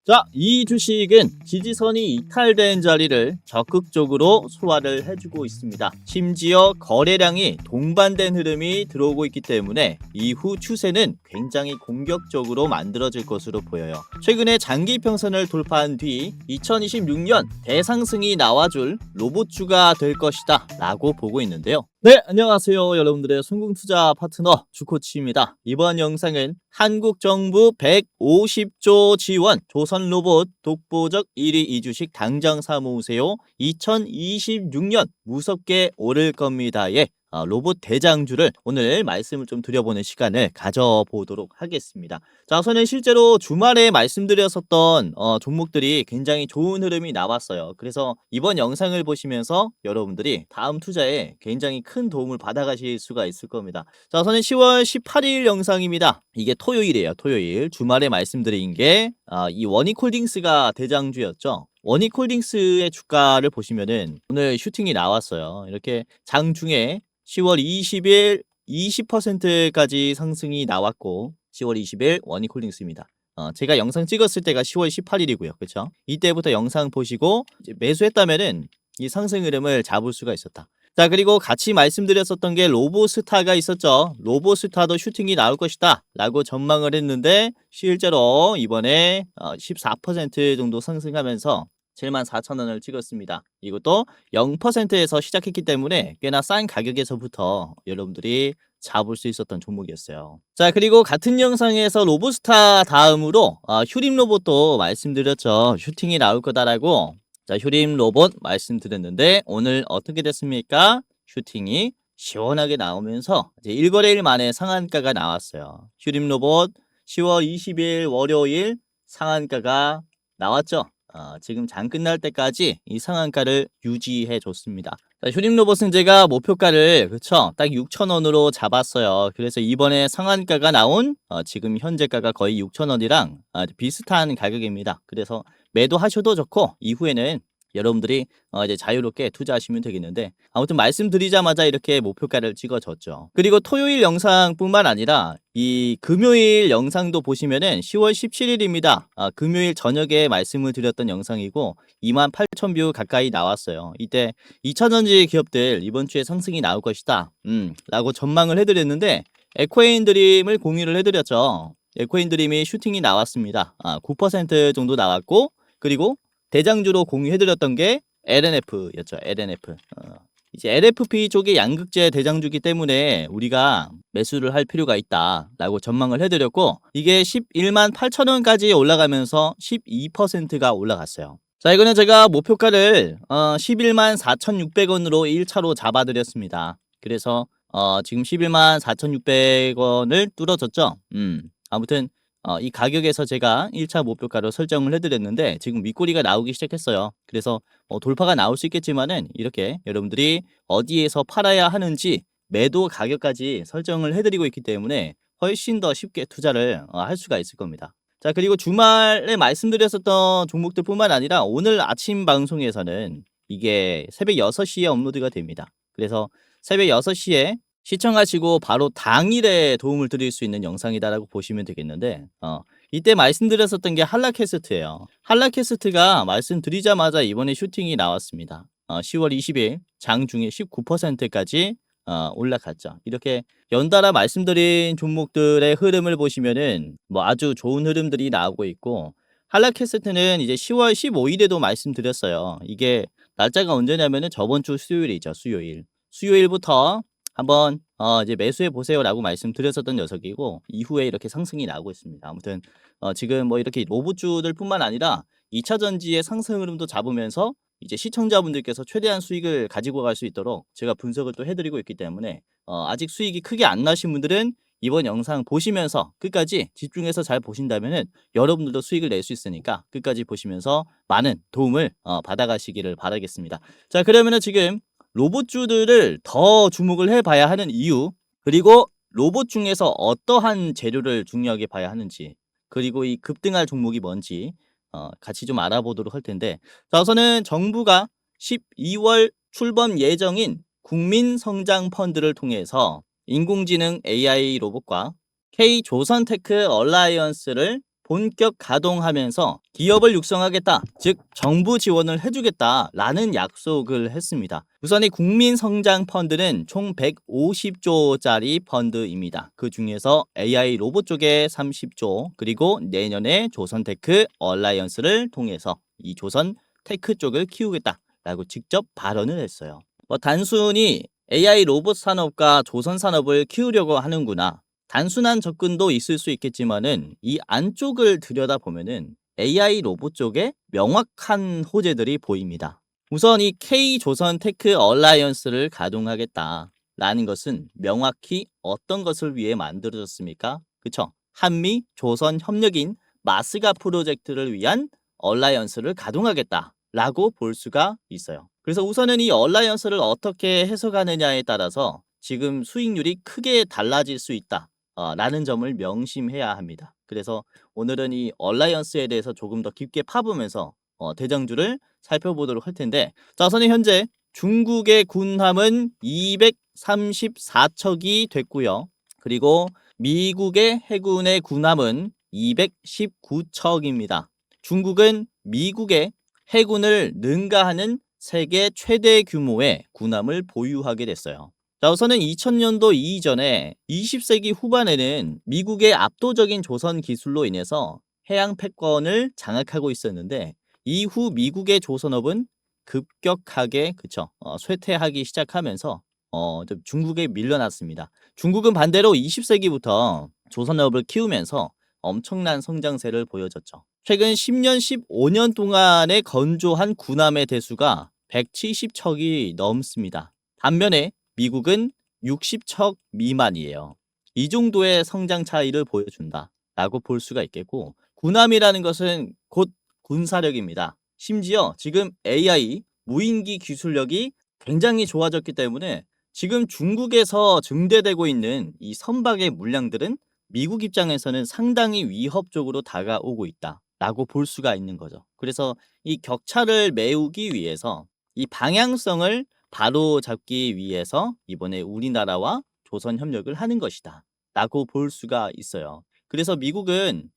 자, 이 주식은 지지선이 이탈된 자리를 적극적으로 소화를 해주고 있습니다. 심지어 거래량이 동반된 흐름이 들어오고 있기 때문에 이후 추세는 굉장히 공격적으로 만들어질 것으로 보여요. 최근에 장기 평선을 돌파한 뒤 2026년 대상승이 나와줄 로봇주가 될 것이다 라고 보고 있는데요. 네, 안녕하세요. 여러분들의 순궁투자 파트너 주코치입니다. 이번 영상은 한국 정부 150조 지원 조선로봇 독보적 1위 이 주식 당장 사모으세요. 2026년 무섭게 오를 겁니다의 로봇 대장주를 오늘 말씀을 좀 드려보는 시간을 가져보도록 하겠습니다. 자, 우선은 실제로 주말에 말씀드렸었던 종목들이 굉장히 좋은 흐름이 나왔어요. 그래서 이번 영상을 보시면서 여러분들이 다음 투자에 굉장히 큰 도움을 받아가실 수가 있을 겁니다. 자, 우선은 10월 18일 영상입니다. 이게 토요일이에요. 토요일. 주말에 말씀드린 게 이 원익홀딩스가 대장주였죠. 원익홀딩스의 주가를 보시면은 오늘 슈팅이 나왔어요. 이렇게 장중에 10월 20일 20%까지 상승이 나왔고 10월 20일 원익홀딩스입니다. 제가 영상 찍었을 때가 10월 18일이고요. 그렇죠? 이때부터 영상 보시고 이제 매수했다면은 이 상승 흐름을 잡을 수가 있었다. 자, 그리고 같이 말씀드렸었던 게 로보스타가 있었죠. 로보스타도 슈팅이 나올 것이다 라고 전망을 했는데 실제로 이번에 14% 정도 상승하면서 74,000원을 찍었습니다. 이것도 0%에서 시작했기 때문에 꽤나 싼 가격에서부터 여러분들이 잡을 수 있었던 종목이었어요. 자, 그리고 같은 영상에서 로보스타 다음으로 휴림 로봇도 말씀드렸죠. 슈팅이 나올 거다라고. 자, 휴림 로봇 말씀드렸는데 오늘 어떻게 됐습니까? 슈팅이 시원하게 나오면서 이제 1거래일 만에 상한가가 나왔어요. 휴림 로봇 10월 20일 월요일 상한가가 나왔죠. 지금 장 끝날 때까지 이 상한가를 유지해 줬습니다. 휴림 로봇은 제가 목표가를 그쵸 딱 6,000원으로 잡았어요. 그래서 이번에 상한가가 나온 지금 현재가가 거의 6,000원이랑 비슷한 가격입니다. 그래서 매도하셔도 좋고 이후에는 여러분들이 이제 자유롭게 투자하시면 되겠는데 아무튼 말씀드리자마자 이렇게 목표가를 찍어줬죠. 그리고 토요일 영상뿐만 아니라 이 금요일 영상도 보시면은 10월 17일입니다. 금요일 저녁에 말씀을 드렸던 영상이고 28,000뷰 가까이 나왔어요. 이때 2차전지 기업들 이번 주에 상승이 나올 것이다. 라고 전망을 해드렸는데 에코인드림을 공유를 해드렸죠. 에코인드림이 슈팅이 나왔습니다. 9% 정도 나왔고 그리고 대장주로 공유해드렸던 게 LNF였죠. LNF. 이제 LFP 쪽의 양극재 대장주기 때문에 우리가 매수를 할 필요가 있다라고 전망을 해드렸고 이게 11만 8천원까지 올라가면서 12%가 올라갔어요. 자, 이거는 제가 목표가를 11만 4,600원으로 1차로 잡아드렸습니다. 그래서 지금 11만 4,600원을 뚫어졌죠. 아무튼 이 가격에서 제가 1차 목표가로 설정을 해드렸는데 지금 윗꼬리가 나오기 시작했어요. 그래서 돌파가 나올 수 있겠지만은 이렇게 여러분들이 어디에서 팔아야 하는지 매도 가격까지 설정을 해드리고 있기 때문에 훨씬 더 쉽게 투자를 할 수가 있을 겁니다. 자, 그리고 주말에 말씀드렸었던 종목들 뿐만 아니라 오늘 아침 방송에서는 이게 새벽 6시에 업로드가 됩니다. 그래서 새벽 6시에 시청하시고 바로 당일에 도움을 드릴 수 있는 영상이다라고 보시면 되겠는데 이때 말씀드렸었던 게 한라캐스트예요. 한라캐스트가 말씀드리자마자 이번에 슈팅이 나왔습니다. 10월 20일 장중에 19%까지 올라갔죠. 이렇게 연달아 말씀드린 종목들의 흐름을 보시면은 뭐 아주 좋은 흐름들이 나오고 있고 한라캐스트는 이제 10월 15일에도 말씀드렸어요. 이게 날짜가 언제냐면은 저번 주 수요일이죠. 수요일부터 한번 이제 매수해 보세요라고 말씀드렸었던 녀석이고 이후에 이렇게 상승이 나오고 있습니다. 아무튼 지금 뭐 이렇게 로봇주들 뿐만 아니라 2차 전지의 상승 흐름도 잡으면서 이제 시청자분들께서 최대한 수익을 가지고 갈 수 있도록 제가 분석을 또 해드리고 있기 때문에 아직 수익이 크게 안 나신 분들은 이번 영상 보시면서 끝까지 집중해서 잘 보신다면은 여러분들도 수익을 낼 수 있으니까 끝까지 보시면서 많은 도움을 받아가시기를 바라겠습니다. 자, 그러면은 지금 로봇주들을 더 주목을 해봐야 하는 이유, 그리고 로봇 중에서 어떠한 재료를 중요하게 봐야 하는지, 그리고 이 급등할 종목이 뭔지 같이 좀 알아보도록 할 텐데, 자, 우선은 정부가 12월 출범 예정인 국민성장펀드를 통해서 인공지능 AI 로봇과 K조선테크 얼라이언스를 본격 가동하면서 기업을 육성하겠다, 즉 정부 지원을 해주겠다라는 약속을 했습니다. 우선 이 국민성장펀드는 총 150조짜리 펀드입니다. 그 중에서 AI 로봇 쪽에 30조, 그리고 내년에 조선테크 얼라이언스를 통해서 이 조선테크 쪽을 키우겠다라고 직접 발언을 했어요. 단순히 AI 로봇 산업과 조선 산업을 키우려고 하는구나, 단순한 접근도 있을 수 있겠지만은 이 안쪽을 들여다보면은 AI 로봇 쪽에 명확한 호재들이 보입니다. 우선 이 K조선 테크 얼라이언스를 가동하겠다라는 것은 명확히 어떤 것을 위해 만들어졌습니까? 그쵸? 한미 조선 협력인 마스가 프로젝트를 위한 얼라이언스를 가동하겠다라고 볼 수가 있어요. 그래서 우선은 이 얼라이언스를 어떻게 해석하느냐에 따라서 지금 수익률이 크게 달라질 수 있다, 라는 점을 명심해야 합니다. 그래서 오늘은 이 얼라이언스에 대해서 조금 더 깊게 파보면서 대장주를 살펴보도록 할 텐데, 자, 우선 현재 중국의 군함은 234척이 됐고요. 그리고 미국의 해군의 군함은 219척입니다. 중국은 미국의 해군을 능가하는 세계 최대 규모의 군함을 보유하게 됐어요. 자, 우선은 2000년도 이전에 20세기 후반에는 미국의 압도적인 조선 기술로 인해서 해양 패권을 장악하고 있었는데, 이후 미국의 조선업은 급격하게 쇠퇴하기 시작하면서 좀 중국에 밀려났습니다. 중국은 반대로 20세기부터 조선업을 키우면서 엄청난 성장세를 보여줬죠. 최근 10년, 15년 동안에 건조한 군함의 대수가 170척이 넘습니다. 반면에 미국은 60척 미만이에요. 이 정도의 성장 차이를 보여준다라고 볼 수가 있겠고, 군함이라는 것은 곧 군사력입니다. 심지어 지금 AI 무인기 기술력이 굉장히 좋아졌기 때문에 지금 중국에서 증대되고 있는 이 선박의 물량들은 미국 입장에서는 상당히 위협적으로 다가오고 있다라고 볼 수가 있는 거죠. 그래서 이 격차를 메우기 위해서 이 방향성을 바로 잡기 위해서 이번에 우리나라와 조선 협력을 하는 것이다 라고 볼 수가 있어요. 그래서 미국은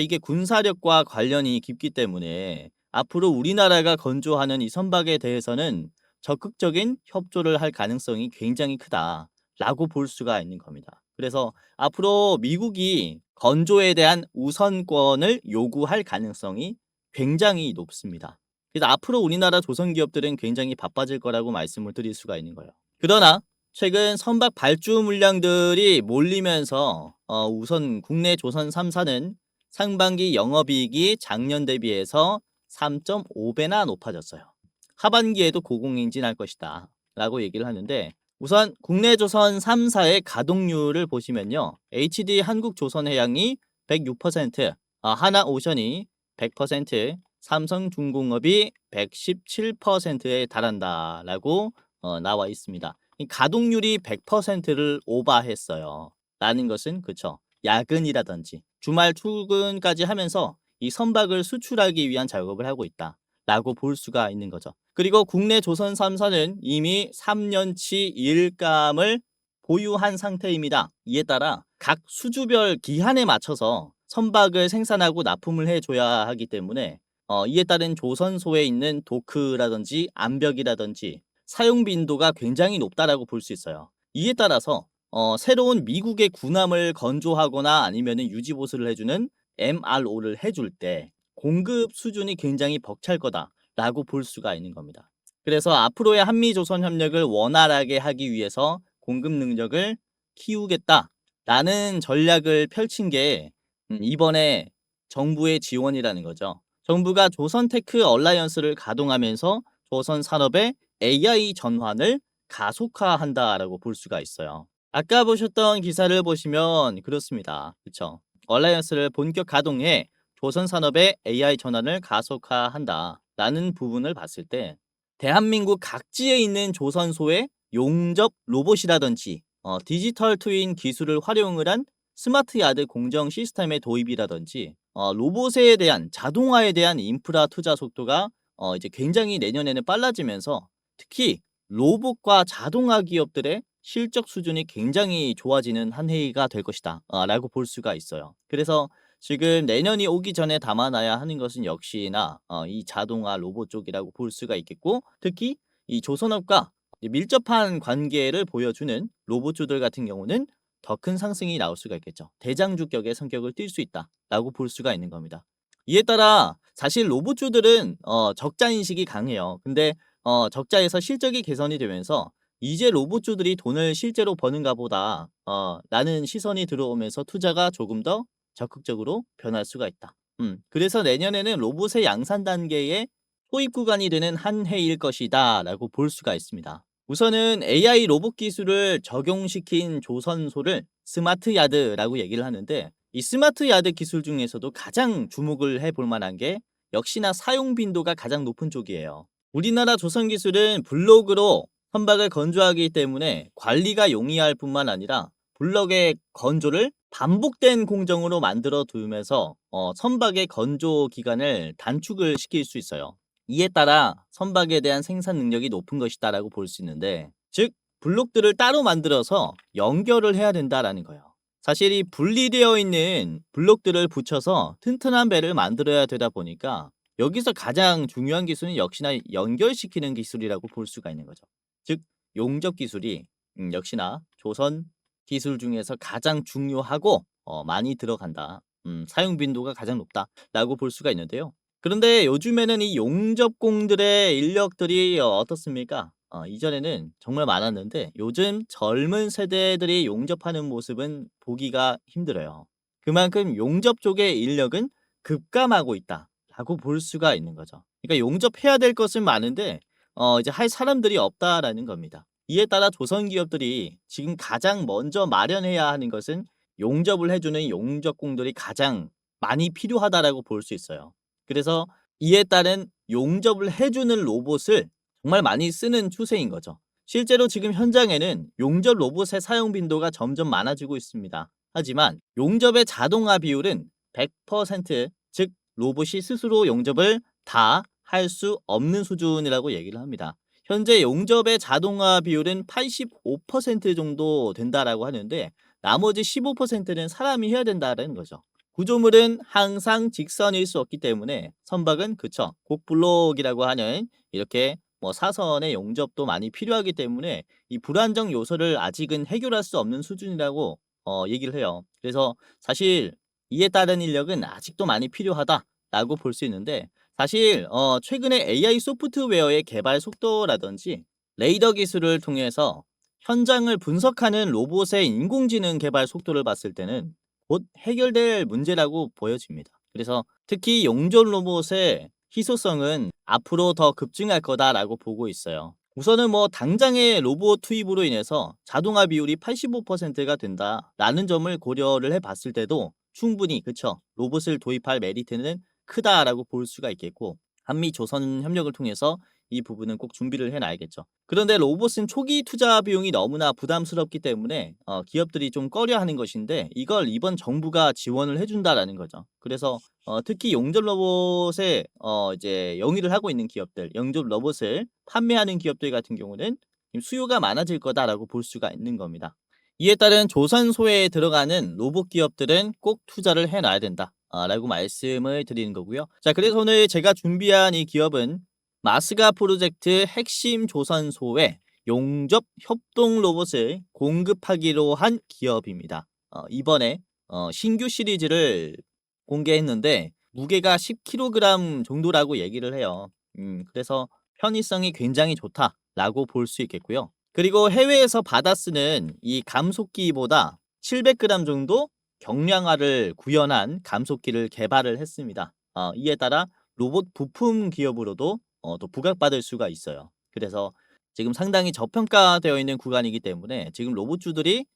이게 군사력과 관련이 깊기 때문에 앞으로 우리나라가 건조하는 이 선박에 대해서는 적극적인 협조를 할 가능성이 굉장히 크다라고 볼 수가 있는 겁니다. 그래서 앞으로 미국이 건조에 대한 우선권을 요구할 가능성이 굉장히 높습니다. 그래서 앞으로 우리나라 조선 기업들은 굉장히 바빠질 거라고 말씀을 드릴 수가 있는 거예요. 그러나 최근 선박 발주 물량들이 몰리면서 우선 국내 조선 3사는 상반기 영업이익이 작년 대비해서 3.5배나 높아졌어요. 하반기에도 고공행진할 것이다 라고 얘기를 하는데, 우선 국내 조선 3사의 가동률을 보시면요, HD 한국조선해양이 106%, 하나오션이 100%, 삼성중공업이 117%에 달한다라고 나와 있습니다. 이 가동률이 100%를 오버했어요. 라는 것은 야근이라든지 주말 출근까지 하면서 이 선박을 수출하기 위한 작업을 하고 있다 라고 볼 수가 있는 거죠. 그리고 국내 조선 3사는 이미 3년치 일감을 보유한 상태입니다. 이에 따라 각 수주별 기한에 맞춰서 선박을 생산하고 납품을 해줘야 하기 때문에 이에 따른 조선소에 있는 도크라든지 암벽이라든지 사용 빈도가 굉장히 높다라고 볼 수 있어요. 이에 따라서 새로운 미국의 군함을 건조하거나 아니면 유지 보수를 해주는 MRO를 해줄 때 공급 수준이 굉장히 벅찰 거다라고 볼 수가 있는 겁니다. 그래서 앞으로의 한미조선 협력을 원활하게 하기 위해서 공급 능력을 키우겠다라는 전략을 펼친 게 이번에 정부의 지원이라는 거죠. 정부가 조선테크 얼라이언스를 가동하면서 조선 산업의 AI 전환을 가속화한다라고 볼 수가 있어요. 아까 보셨던 기사를 보시면 그렇습니다. 그렇죠? 얼라이언스를 본격 가동해 조선 산업의 AI 전환을 가속화한다라는 부분을 봤을 때, 대한민국 각지에 있는 조선소의 용접 로봇이라든지 디지털 트윈 기술을 활용을 한 스마트 야드 공정 시스템의 도입이라든지 로봇에 대한 자동화에 대한 인프라 투자 속도가 이제 굉장히 내년에는 빨라지면서 특히 로봇과 자동화 기업들의 실적 수준이 굉장히 좋아지는 한 해가 될 것이다 라고 볼 수가 있어요. 그래서 지금 내년이 오기 전에 담아놔야 하는 것은 역시나 이 자동화 로봇 쪽이라고 볼 수가 있겠고, 특히 이 조선업과 밀접한 관계를 보여주는 로봇주들 같은 경우는 더 큰 상승이 나올 수가 있겠죠. 대장주격의 성격을 띨 수 있다라고 볼 수가 있는 겁니다. 이에 따라 사실 로봇주들은 적자 인식이 강해요. 근데 적자에서 실적이 개선이 되면서 이제 로봇주들이 돈을 실제로 버는가 보다 라는 시선이 들어오면서 투자가 조금 더 적극적으로 변할 수가 있다. 그래서 내년에는 로봇의 양산 단계의 토입 구간이 되는 한 해일 것이다 라고 볼 수가 있습니다. 우선은 AI 로봇 기술을 적용시킨 조선소를 스마트 야드라고 얘기를 하는데, 이 스마트 야드 기술 중에서도 가장 주목을 해볼 만한 게 역시나 사용 빈도가 가장 높은 쪽이에요. 우리나라 조선 기술은 블록으로 선박을 건조하기 때문에 관리가 용이할 뿐만 아니라 블럭의 건조를 반복된 공정으로 만들어 두면서 선박의 건조 기간을 단축을 시킬 수 있어요. 이에 따라 선박에 대한 생산 능력이 높은 것이다라고 볼 수 있는데, 즉 블록들을 따로 만들어서 연결을 해야 된다라는 거예요. 사실 이 분리되어 있는 블록들을 붙여서 튼튼한 배를 만들어야 되다 보니까 여기서 가장 중요한 기술은 역시나 연결시키는 기술이라고 볼 수가 있는 거죠. 즉 용접 기술이 역시나 조선 기술 중에서 가장 중요하고 많이 들어간다. 사용 빈도가 가장 높다라고 볼 수가 있는데요. 그런데 요즘에는 이 용접공들의 인력들이 어떻습니까? 이전에는 정말 많았는데 요즘 젊은 세대들이 용접하는 모습은 보기가 힘들어요. 그만큼 용접 쪽의 인력은 급감하고 있다라고 볼 수가 있는 거죠. 그러니까 용접해야 될 것은 많은데 이제 할 사람들이 없다라는 겁니다. 이에 따라 조선 기업들이 지금 가장 먼저 마련해야 하는 것은 용접을 해주는 용접공들이 가장 많이 필요하다라고 볼 수 있어요. 그래서 이에 따른 용접을 해주는 로봇을 정말 많이 쓰는 추세인 거죠. 실제로 지금 현장에는 용접 로봇의 사용 빈도가 점점 많아지고 있습니다. 하지만 용접의 자동화 비율은 100%, 즉 로봇이 스스로 용접을 다 할 수 없는 수준이라고 얘기를 합니다. 현재 용접의 자동화 비율은 85% 정도 된다라고 하는데, 나머지 15%는 사람이 해야 된다는 거죠. 구조물은 항상 직선일 수 없기 때문에 선박은 그쵸, 곡블록이라고 하는 이렇게 뭐 사선의 용접도 많이 필요하기 때문에 이 불안정 요소를 아직은 해결할 수 없는 수준이라고 얘기를 해요. 그래서 사실 이에 따른 인력은 아직도 많이 필요하다라고 볼 수 있는데, 사실 최근에 AI 소프트웨어의 개발 속도라든지 레이더 기술을 통해서 현장을 분석하는 로봇의 인공지능 개발 속도를 봤을 때는 곧 해결될 문제라고 보여집니다. 그래서 특히 용접 로봇의 희소성은 앞으로 더 급증할 거다라고 보고 있어요. 우선은 뭐 당장의 로봇 투입으로 인해서 자동화 비율이 85%가 된다라는 점을 고려를 해봤을 때도 충분히 그쵸, 로봇을 도입할 메리트는 크다라고 볼 수가 있겠고, 한미 조선 협력을 통해서 이 부분은 꼭 준비를 해놔야겠죠. 그런데 로봇은 초기 투자 비용이 너무나 부담스럽기 때문에 기업들이 좀 꺼려하는 것인데, 이걸 이번 정부가 지원을 해준다라는 거죠. 그래서 특히 용접 로봇에 이제 영위를 하고 있는 기업들, 용접 로봇을 판매하는 기업들 같은 경우는 수요가 많아질 거다라고 볼 수가 있는 겁니다. 이에 따른 조선소에 들어가는 로봇 기업들은 꼭 투자를 해놔야 된다 라고 말씀을 드리는 거고요. 자, 그래서 오늘 제가 준비한 이 기업은 마스가 프로젝트 핵심 조선소에 용접 협동 로봇을 공급하기로 한 기업입니다. 이번에 신규 시리즈를 공개했는데 무게가 10kg 정도라고 얘기를 해요. 그래서 편의성이 굉장히 좋다라고 볼 수 있겠고요. 그리고 해외에서 받아 쓰는 이 감속기보다 700g 정도 경량화를 구현한 감속기를 개발을 했습니다. 이에 따라 로봇 부품 기업으로도 또 부각받을 수가 있어요. 그래서 지금 상당히 저평가되어 있는 구간이기 때문에 지금 로봇주들이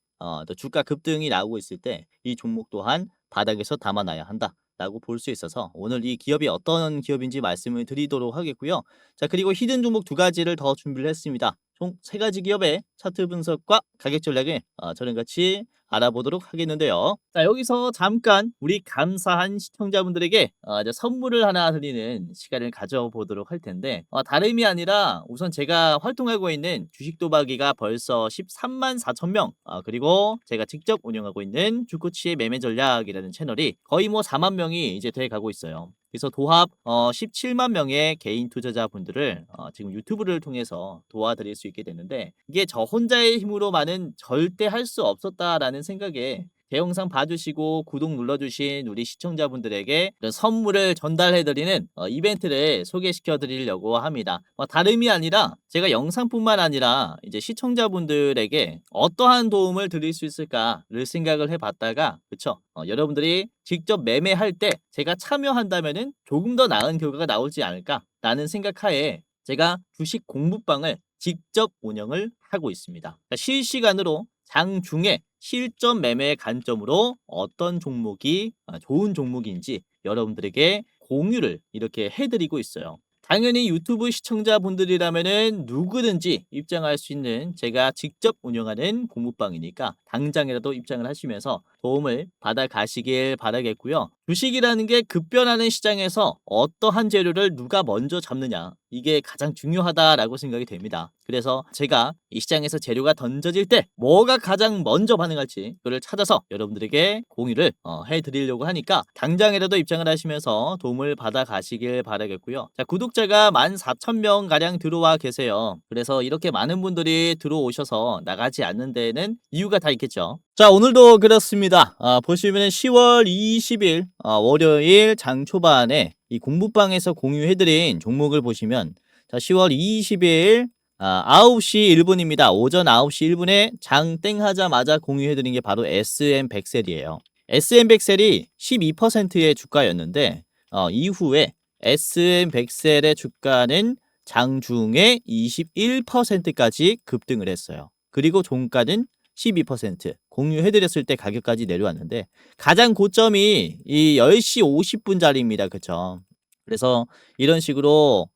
또 주가 급등이 나오고 있을 때 이 종목 또한 바닥에서 담아놔야 한다라고 볼 수 있어서 오늘 이 기업이 어떤 기업인지 말씀을 드리도록 하겠고요. 자, 그리고 히든 종목 두 가지를 더 준비를 했습니다. 총 세 가지 기업의 차트 분석과 가격 전략을 저랑 같이 알아보도록 하겠는데요. 자, 여기서 잠깐 우리 감사한 시청자분들에게 이제 선물을 하나 드리는 시간을 가져보도록 할 텐데, 다름이 아니라 우선 제가 활동하고 있는 주식도박이가 벌써 13만 4천 명, 그리고 제가 직접 운영하고 있는 주코치의 매매 전략이라는 채널이 거의 뭐 4만 명이 이제 돼 가고 있어요. 그래서 도합 17만 명의 개인 투자자분들을 지금 유튜브를 통해서 도와드릴 수 있게 됐는데, 이게 저 혼자의 힘으로만은 절대 할 수 없었다라는 생각에 제 영상 봐주시고 구독 눌러주신 우리 시청자분들에게 이런 선물을 전달해드리는 이벤트를 소개시켜 드리려고 합니다. 다름이 아니라 제가 영상뿐만 아니라 이제 시청자분들에게 어떠한 도움을 드릴 수 있을까를 생각을 해봤다가, 그쵸? 여러분들이 직접 매매할 때 제가 참여한다면은 조금 더 나은 결과가 나오지 않을까라는 생각하에 제가 주식 공부방을 직접 운영을 하고 있습니다. 실시간으로 장중에 실전 매매의 관점으로 어떤 종목이 좋은 종목인지 여러분들에게 공유를 이렇게 해드리고 있어요. 당연히 유튜브 시청자분들이라면은 누구든지 입장할 수 있는 제가 직접 운영하는 공부방이니까 당장이라도 입장을 하시면서 도움을 받아 가시길 바라겠고요. 주식이라는 게 급변하는 시장에서 어떠한 재료를 누가 먼저 잡느냐, 이게 가장 중요하다라고 생각이 됩니다. 그래서 제가 이 시장에서 재료가 던져질 때 뭐가 가장 먼저 반응할지 그걸 찾아서 여러분들에게 공유를 해드리려고 하니까 당장이라도 입장을 하시면서 도움을 받아 가시길 바라겠고요. 자, 구독자가 14,000명 가량 들어와 계세요. 그래서 이렇게 많은 분들이 들어오셔서 나가지 않는 데에는 이유가 다 있겠죠. 자, 오늘도 그렇습니다. 보시면 10월 20일 월요일 장 초반에 이 공부방에서 공유해드린 종목을 보시면, 자, 10월 20일 9시 1분입니다. 오전 9시 1분에 장 땡 하자마자 공유해드린 게 바로 SM100셀이에요. SM100셀이 12%의 주가였는데 이후에 SM100셀의 주가는 장중에 21%까지 급등을 했어요. 그리고 종가는 12% 공유해드렸을 때 가격까지 내려왔는데, 가장 고점이 이 10시 50분짜리입니다. 그쵸? 그래서 이런 식으로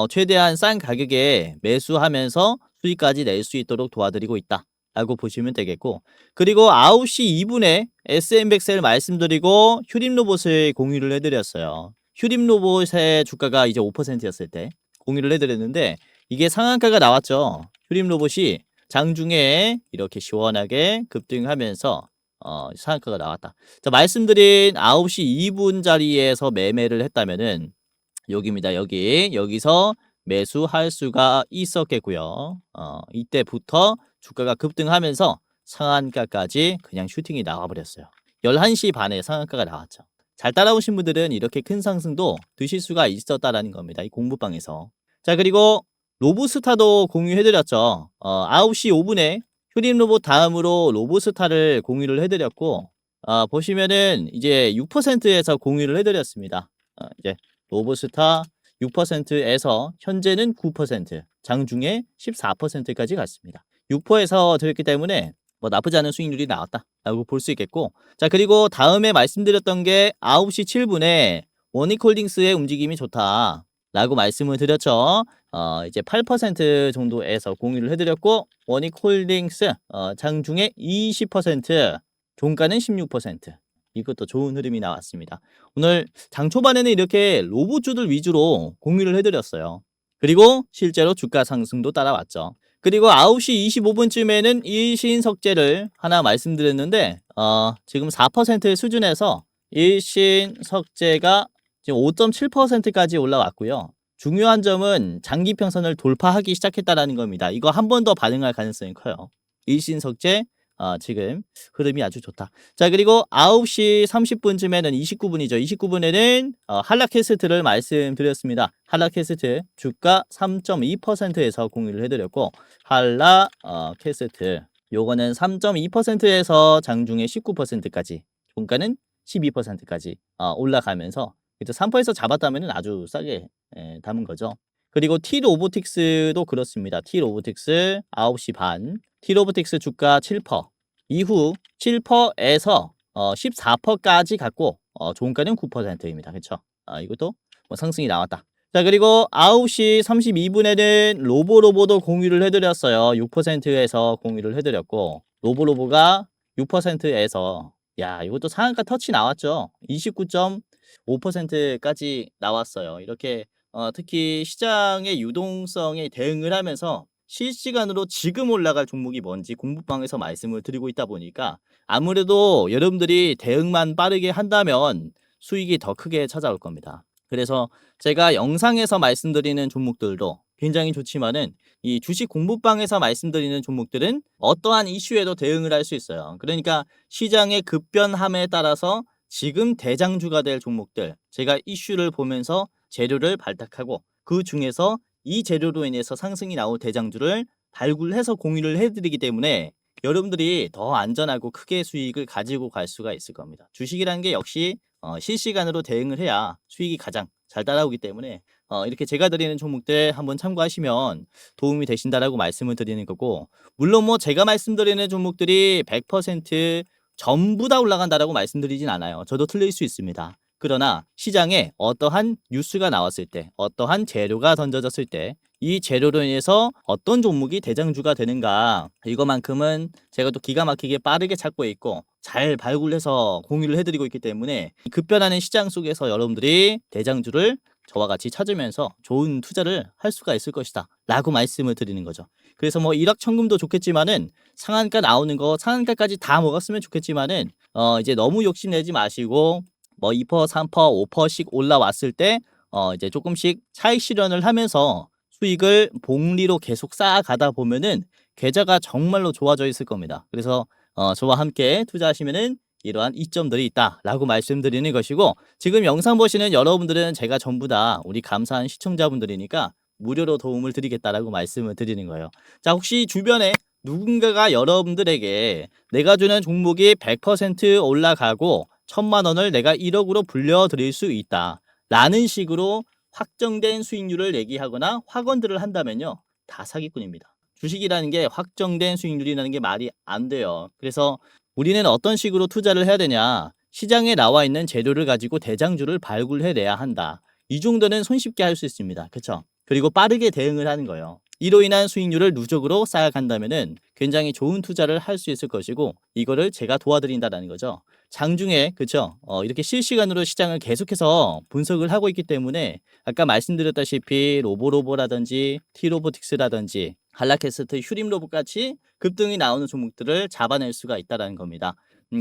최대한 싼 가격에 매수하면서 수익까지 낼 수 있도록 도와드리고 있다 라고 보시면 되겠고, 그리고 9시 2분에 SM100셀 말씀드리고 휴림로봇을 공유를 해드렸어요. 휴림로봇의 주가가 이제 5%였을 때 공유를 해드렸는데, 이게 상한가가 나왔죠. 휴림로봇이 장중에 이렇게 시원하게 급등하면서 상한가가 나왔다. 자, 말씀드린 9시 2분 자리에서 매매를 했다면은 여기입니다. 여기서 매수할 수가 있었겠고요. 이때부터 주가가 급등하면서 상한가까지 그냥 슈팅이 나와버렸어요. 11시 반에 상한가가 나왔죠. 잘 따라오신 분들은 이렇게 큰 상승도 드실 수가 있었다라는 겁니다. 이 공부방에서. 자, 그리고 로브스타도 공유해드렸죠. 9시 5분에 휴림로봇 다음으로 로브스타를 공유를 해드렸고, 보시면은 이제 6%에서 공유를 해드렸습니다. 이제 로브스타 6%에서 현재는 9%, 장중에 14%까지 갔습니다. 6%에서 드렸기 때문에 뭐 나쁘지 않은 수익률이 나왔다라고 볼 수 있겠고, 자, 그리고 다음에 말씀드렸던 게 9시 7분에 원익홀딩스의 움직임이 좋다 라고 말씀을 드렸죠. 이제 8% 정도에서 공유를 해드렸고, 원익홀딩스 장중에 20%, 종가는 16%. 이것도 좋은 흐름이 나왔습니다. 오늘 장 초반에는 이렇게 로봇주들 위주로 공유를 해드렸어요. 그리고 실제로 주가 상승도 따라왔죠. 그리고 9시 25분쯤에는 일신석재를 하나 말씀드렸는데, 지금 4% 수준에서 일신석재가 지금 5.7%까지 올라왔고요. 중요한 점은 장기평선을 돌파하기 시작했다라는 겁니다. 이거 한 번 더 반응할 가능성이 커요. 일신석재 지금 흐름이 아주 좋다. 자, 그리고 9시 30분쯤에는 29분이죠. 29분에는 한라캐스트를 말씀드렸습니다. 한라캐스트 주가 3.2%에서 공유를 해드렸고, 한라캐스트 요거는 3.2%에서 장중에 19%까지, 종가는 12%까지 올라가면서 3%에서 잡았다면 아주 싸게 담은 거죠. 그리고 T로보틱스도 그렇습니다. T로보틱스 9시 반, T로보틱스 주가 7%, 이후 7%에서 14%까지 갔고, 종가는 9%입니다. 그쵸? 이것도 뭐 상승이 나왔다. 자, 그리고 9시 32분에는 로보도 공유를 해드렸어요. 6%에서 공유를 해드렸고, 로보가 6%에서 야, 이것도 상한가 터치 나왔죠. 29.5%까지 나왔어요. 이렇게 특히 시장의 유동성에 대응을 하면서 실시간으로 지금 올라갈 종목이 뭔지 공부방에서 말씀을 드리고 있다 보니까 아무래도 여러분들이 대응만 빠르게 한다면 수익이 더 크게 찾아올 겁니다. 그래서 제가 영상에서 말씀드리는 종목들도 굉장히 좋지만은 이 주식 공부방에서 말씀드리는 종목들은 어떠한 이슈에도 대응을 할 수 있어요. 그러니까 시장의 급변함에 따라서 지금 대장주가 될 종목들, 제가 이슈를 보면서 재료를 발탁하고 그 중에서 이 재료로 인해서 상승이 나올 대장주를 발굴해서 공유를 해드리기 때문에 여러분들이 더 안전하고 크게 수익을 가지고 갈 수가 있을 겁니다. 주식이라는 게 역시 실시간으로 대응을 해야 수익이 가장 잘 따라오기 때문에 이렇게 제가 드리는 종목들 한번 참고하시면 도움이 되신다라고 말씀을 드리는 거고, 물론 뭐 제가 말씀드리는 종목들이 100% 전부 다 올라간다라고 말씀드리진 않아요. 저도 틀릴 수 있습니다. 그러나 시장에 어떠한 뉴스가 나왔을 때, 어떠한 재료가 던져졌을 때 이 재료로 인해서 어떤 종목이 대장주가 되는가, 이거만큼은 제가 또 기가 막히게 빠르게 찾고 있고 잘 발굴해서 공유를 해드리고 있기 때문에 급변하는 시장 속에서 여러분들이 대장주를 저와 같이 찾으면서 좋은 투자를 할 수가 있을 것이다 라고 말씀을 드리는 거죠. 그래서 뭐 일확천금도 좋겠지만은 상한가 나오는 거 상한가까지 다 먹었으면 좋겠지만은 이제 너무 욕심내지 마시고 뭐 2%, 3%, 5%씩 올라왔을 때 이제 조금씩 차익 실현을 하면서 수익을 복리로 계속 쌓아가다 보면은 계좌가 정말로 좋아져 있을 겁니다. 그래서 저와 함께 투자하시면은 이러한 이점들이 있다라고 말씀드리는 것이고, 지금 영상 보시는 여러분들은 제가 전부 다 우리 감사한 시청자분들이니까 무료로 도움을 드리겠다라고 말씀을 드리는 거예요. 자, 혹시 주변에 누군가가 여러분들에게 내가 주는 종목이 100% 올라가고 1,000만 원을 내가 1억으로 불려드릴 수 있다 라는 식으로 확정된 수익률을 얘기하거나 확언들을 한다면요, 다 사기꾼입니다. 주식이라는 게 확정된 수익률이라는 게 말이 안 돼요. 그래서 우리는 어떤 식으로 투자를 해야 되냐, 시장에 나와 있는 재료를 가지고 대장주를 발굴해내야 한다. 이 정도는 손쉽게 할 수 있습니다. 그렇죠? 그리고 빠르게 대응을 하는 거예요. 이로 인한 수익률을 누적으로 쌓아간다면은 굉장히 좋은 투자를 할 수 있을 것이고, 이거를 제가 도와드린다는 거죠. 장중에, 그쵸? 이렇게 실시간으로 시장을 계속해서 분석을 하고 있기 때문에 아까 말씀드렸다시피 로보라든지 티로보틱스라든지 한라캐스트, 휴림로봇 같이 급등이 나오는 종목들을 잡아낼 수가 있다는 겁니다.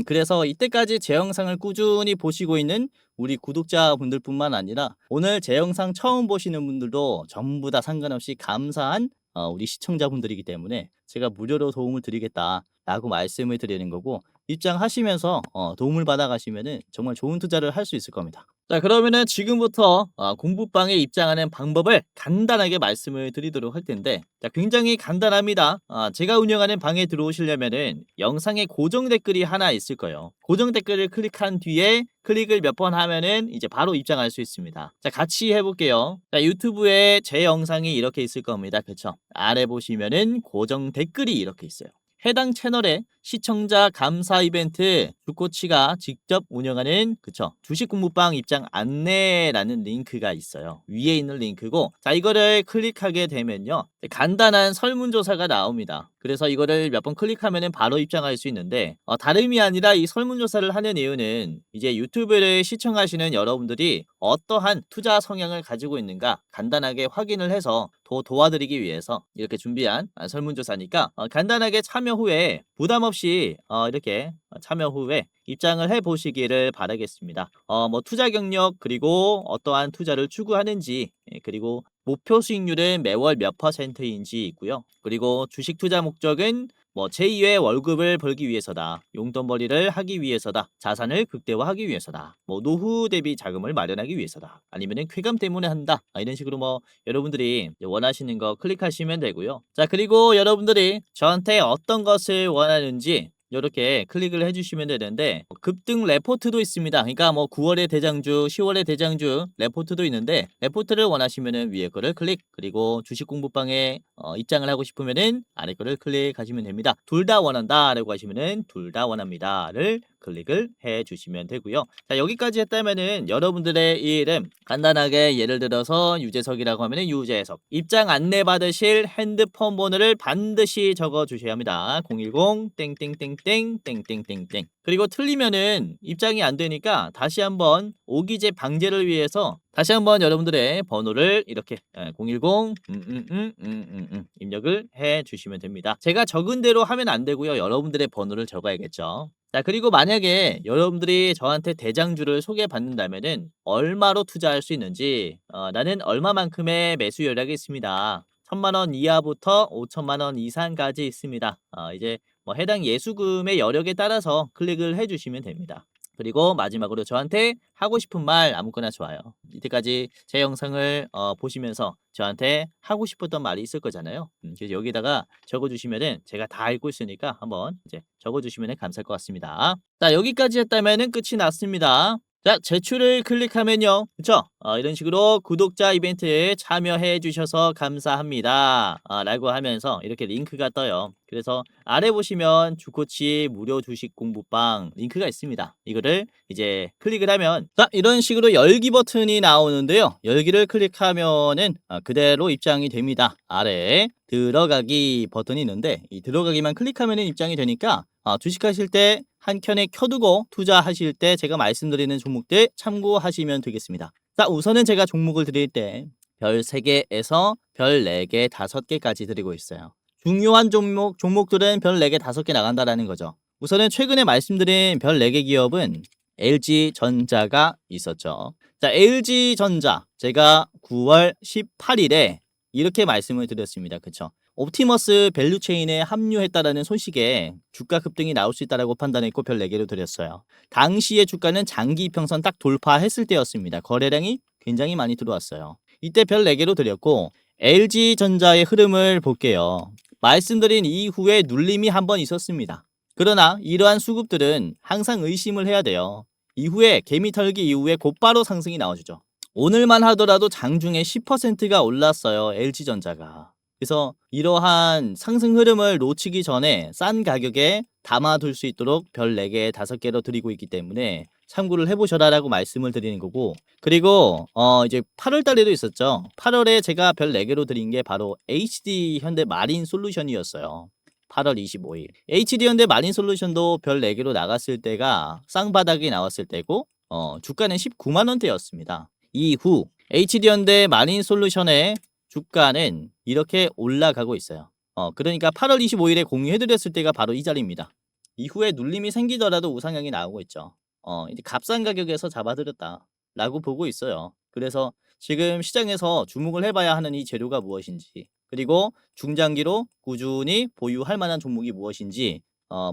그래서 이때까지 제 영상을 꾸준히 보시고 있는 우리 구독자분들뿐만 아니라 오늘 제 영상 처음 보시는 분들도 전부 다 상관없이 감사한 우리 시청자분들이기 때문에 제가 무료로 도움을 드리겠다라고 말씀을 드리는 거고, 입장하시면서 도움을 받아가시면은 정말 좋은 투자를 할 수 있을 겁니다. 자, 그러면은 지금부터 공부방에 입장하는 방법을 간단하게 말씀을 드리도록 할 텐데, 자, 굉장히 간단합니다. 제가 운영하는 방에 들어오시려면은 영상에 고정 댓글이 하나 있을 거예요. 고정 댓글을 클릭한 뒤에 클릭을 몇 번 하면은 이제 바로 입장할 수 있습니다. 자, 같이 해볼게요. 자, 유튜브에 제 영상이 이렇게 있을 겁니다. 그쵸? 아래 보시면은 고정 댓글이 이렇게 있어요. 해당 채널의 시청자 감사 이벤트 주코치가 직접 운영하는, 그쵸, 주식 공부방 입장 안내라는 링크가 있어요. 위에 있는 링크고, 자, 이거를 클릭하게 되면요, 간단한 설문조사가 나옵니다. 그래서 이거를 몇 번 클릭하면 바로 입장할 수 있는데, 다름이 아니라 이 설문조사를 하는 이유는 이제 유튜브를 시청하시는 여러분들이 어떠한 투자 성향을 가지고 있는가 간단하게 확인을 해서 도와드리기 위해서 이렇게 준비한 설문조사니까 간단하게 참여 후에 부담 없이 이렇게 참여 후에 입장을 해 보시기를 바라겠습니다. 뭐 투자 경력, 그리고 어떠한 투자를 추구하는지, 그리고 목표 수익률은 매월 몇 %인지 있고요. 그리고 주식 투자 목적은 뭐 제2의 월급을 벌기 위해서다, 용돈벌이를 하기 위해서다, 자산을 극대화하기 위해서다, 뭐 노후 대비 자금을 마련하기 위해서다, 아니면은 쾌감 때문에 한다, 이런 식으로 뭐 여러분들이 원하시는 거 클릭하시면 되고요. 자, 그리고 여러분들이 저한테 어떤 것을 원하는지 이렇게 클릭을 해주시면 되는데, 급등 레포트도 있습니다. 그러니까 뭐 9월의 대장주, 10월의 대장주 레포트도 있는데, 레포트를 원하시면은 위에 거를 클릭, 그리고 주식 공부방에 입장을 하고 싶으면은 아래 거를 클릭하시면 됩니다. 둘 다 원한다 라고 하시면은 둘 다 원합니다를 클릭을 해주시면 되고요. 자, 여기까지 했다면은 여러분들의 이름 간단하게 예를 들어서 유재석이라고 하면은 유재석, 입장 안내 받으실 핸드폰 번호를 반드시 적어 주셔야 합니다. 010 땡땡땡땡 땡땡땡땡. 그리고 틀리면은 입장이 안 되니까 다시 한번 오기재 방지를 위해서 다시 한번 여러분들의 번호를 이렇게 010 입력을 해 주시면 됩니다. 제가 적은 대로 하면 안 되고요. 여러분들의 번호를 적어야겠죠. 자, 그리고 만약에 여러분들이 저한테 대장주를 소개받는다면은 얼마로 투자할 수 있는지, 나는 얼마만큼의 매수 여력이 있습니다. 1,000만 원 이하부터 5천만 원 이상까지 있습니다. 이제 뭐 해당 예수금의 여력에 따라서 클릭을 해주시면 됩니다. 그리고 마지막으로 저한테 하고 싶은 말 아무거나 좋아요. 이때까지 제 영상을 보시면서 저한테 하고 싶었던 말이 있을 거잖아요. 그래서 여기다가 적어주시면은 제가 다 읽고 있으니까 한번 이제 적어주시면 감사할 것 같습니다. 자, 여기까지 했다면은 끝이 났습니다. 자, 제출을 클릭하면요. 그쵸? 이런 식으로 구독자 이벤트에 참여해 주셔서 감사합니다. 라고 하면서 이렇게 링크가 떠요. 그래서 아래 보시면 주코치 무료 주식 공부방 링크가 있습니다. 이거를 이제 클릭을 하면 자, 이런 식으로 열기 버튼이 나오는데요. 열기를 클릭하면은 그대로 입장이 됩니다. 아래에 들어가기 버튼이 있는데 이 들어가기만 클릭하면 입장이 되니까 주식하실 때 한 켠에 켜두고 투자하실 때 제가 말씀드리는 종목들 참고하시면 되겠습니다. 자, 우선은 제가 종목을 드릴 때 별 3개에서 별 4개, 5개까지 드리고 있어요. 중요한 종목들은 별 4개, 5개 나간다라는 거죠. 우선은 최근에 말씀드린 별 4개 기업은 LG전자가 있었죠. 자, LG전자 제가 9월 18일에 이렇게 말씀을 드렸습니다. 그쵸? 옵티머스 밸류체인에 합류했다라는 소식에 주가 급등이 나올 수 있다고 판단했고 별 4개로 드렸어요. 당시의 주가는 장기 이평선 딱 돌파했을 때였습니다. 거래량이 굉장히 많이 들어왔어요. 이때 별 4개로 드렸고 LG전자의 흐름을 볼게요. 말씀드린 이후에 눌림이 한번 있었습니다. 그러나 이러한 수급들은 항상 의심을 해야 돼요. 이후에 개미 털기 이후에 곧바로 상승이 나와주죠. 오늘만 하더라도 장중에 10%가 올랐어요. LG전자가. 그래서 이러한 상승 흐름을 놓치기 전에 싼 가격에 담아둘 수 있도록 별 4개, 5개로 드리고 있기 때문에 참고를 해보셔라라고 말씀을 드리는 거고, 그리고 이제 8월 달에도 있었죠. 8월에 제가 별 4개로 드린 게 바로 HD 현대 마린 솔루션이었어요. 8월 25일. HD 현대 마린 솔루션도 별 4개로 나갔을 때가 쌍바닥이 나왔을 때고 주가는 19만 원대였습니다. 이후 HD 현대 마린 솔루션의 주가는 이렇게 올라가고 있어요. 그러니까 8월 25일에 공유해드렸을 때가 바로 이 자리입니다. 이후에 눌림이 생기더라도 우상향이 나오고 있죠. 이제 값싼 가격에서 잡아드렸다라고 보고 있어요. 그래서 지금 시장에서 주목을 해봐야 하는 이 재료가 무엇인지, 그리고 중장기로 꾸준히 보유할 만한 종목이 무엇인지,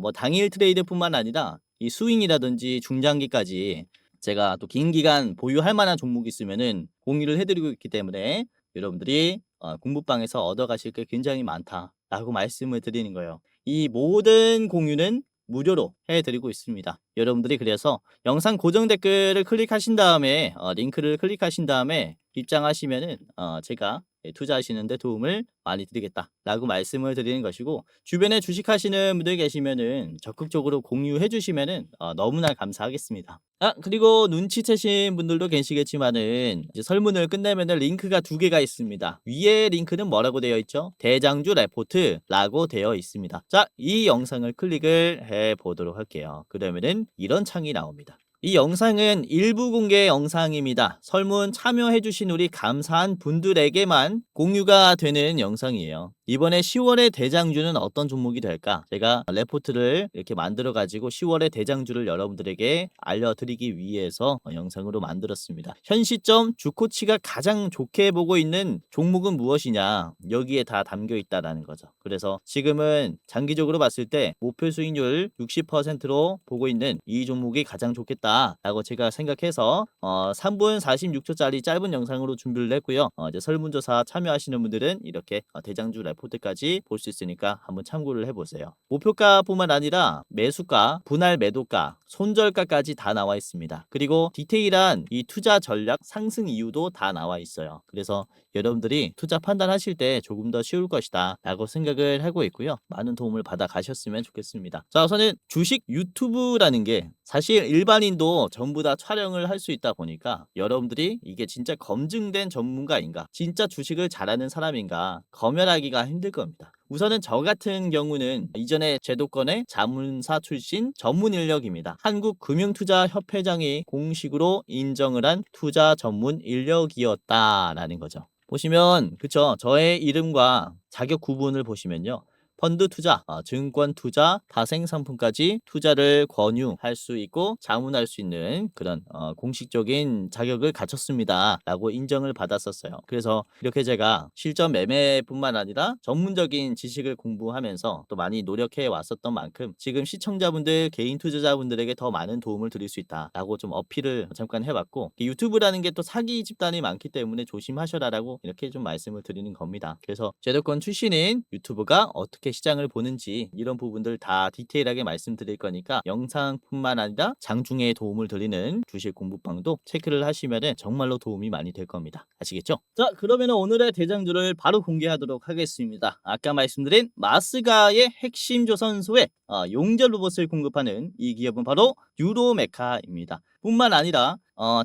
뭐 당일 트레이드뿐만 아니라 이 스윙이라든지 중장기까지 제가 또 긴 기간 보유할 만한 종목이 있으면은 공유를 해드리고 있기 때문에 여러분들이 공부방에서 얻어가실 게 굉장히 많다라고 말씀을 드리는 거예요. 이 모든 공유는 무료로 해드리고 있습니다. 여러분들이 그래서 영상 고정 댓글을 클릭하신 다음에 링크를 클릭하신 다음에 입장하시면은 제가 투자하시는데 도움을 많이 드리겠다라고 말씀을 드리는 것이고, 주변에 주식하시는 분들 계시면은 적극적으로 공유해 주시면은 너무나 감사하겠습니다. 그리고 눈치채신 분들도 계시겠지만은 이제 설문을 끝내면은 링크가 2개가 있습니다. 위에 링크는 뭐라고 되어 있죠? 대장주 레포트라고 되어 있습니다. 자, 이 영상을 클릭을 해 보도록 할게요. 그러면은 이런 창이 나옵니다. 이 영상은 일부 공개 영상입니다. 설문 참여해주신 우리 감사한 분들에게만 공유가 되는 영상이에요. 이번에 10월의 대장주는 어떤 종목이 될까? 제가 레포트를 이렇게 만들어가지고 10월의 대장주를 여러분들에게 알려드리기 위해서 영상으로 만들었습니다. 현 시점 주코치가 가장 좋게 보고 있는 종목은 무엇이냐? 여기에 다 담겨 있다라는 거죠. 그래서 지금은 장기적으로 봤을 때 목표 수익률 60%로 보고 있는 이 종목이 가장 좋겠다 되겠다라고 제가 생각해서 3분 46초짜리 짧은 영상으로 준비를 했고요. 이제 설문조사 참여하시는 분들은 이렇게 대장주 레포트까지 볼 수 있으니까 한번 참고를 해보세요. 목표가뿐만 아니라 매수가, 분할 매도가, 손절가까지 다 나와 있습니다. 그리고 디테일한 이 투자 전략 상승 이유도 다 나와 있어요. 그래서 여러분들이 투자 판단하실 때 조금 더 쉬울 것이다 라고 생각을 하고 있고요. 많은 도움을 받아 가셨으면 좋겠습니다. 자, 우선은 주식 유튜브라는 게 사실 일반인도 전부 다 촬영을 할 수 있다 보니까 여러분들이 이게 진짜 검증된 전문가인가, 진짜 주식을 잘하는 사람인가 검열하기가 힘들 겁니다. 우선은 저 같은 경우는 이전에 제도권의 자문사 출신 전문 인력입니다. 한국금융투자협회장이 공식으로 인정을 한 투자 전문 인력이었다라는 거죠. 보시면 그쵸, 저의 이름과 자격 구분을 보시면요, 펀드 투자, 증권 투자, 다생 상품까지 투자를 권유할 수 있고 자문할 수 있는 그런 공식적인 자격을 갖췄습니다 라고 인정을 받았었어요. 그래서 이렇게 제가 실전 매매뿐만 아니라 전문적인 지식을 공부하면서 또 많이 노력해 왔었던 만큼 지금 시청자분들, 개인 투자자분들에게 더 많은 도움을 드릴 수 있다 라고 좀 어필을 잠깐 해봤고, 유튜브라는 게 또 사기 집단이 많기 때문에 조심하셔라라고 이렇게 좀 말씀을 드리는 겁니다. 그래서 제도권 출신인 유튜브가 어떻게 시장을 보는지 이런 부분들 다 디테일하게 말씀드릴 거니까 영상뿐만 아니라 장중에 도움을 드리는 주식 공부방도 체크를 하시면 정말로 도움이 많이 될 겁니다. 아시겠죠? 자, 그러면 오늘의 대장주를 바로 공개하도록 하겠습니다. 아까 말씀드린 마스가의 핵심 조선소에 용접 로봇을 공급하는 이 기업은 바로 유로메카입니다. 뿐만 아니라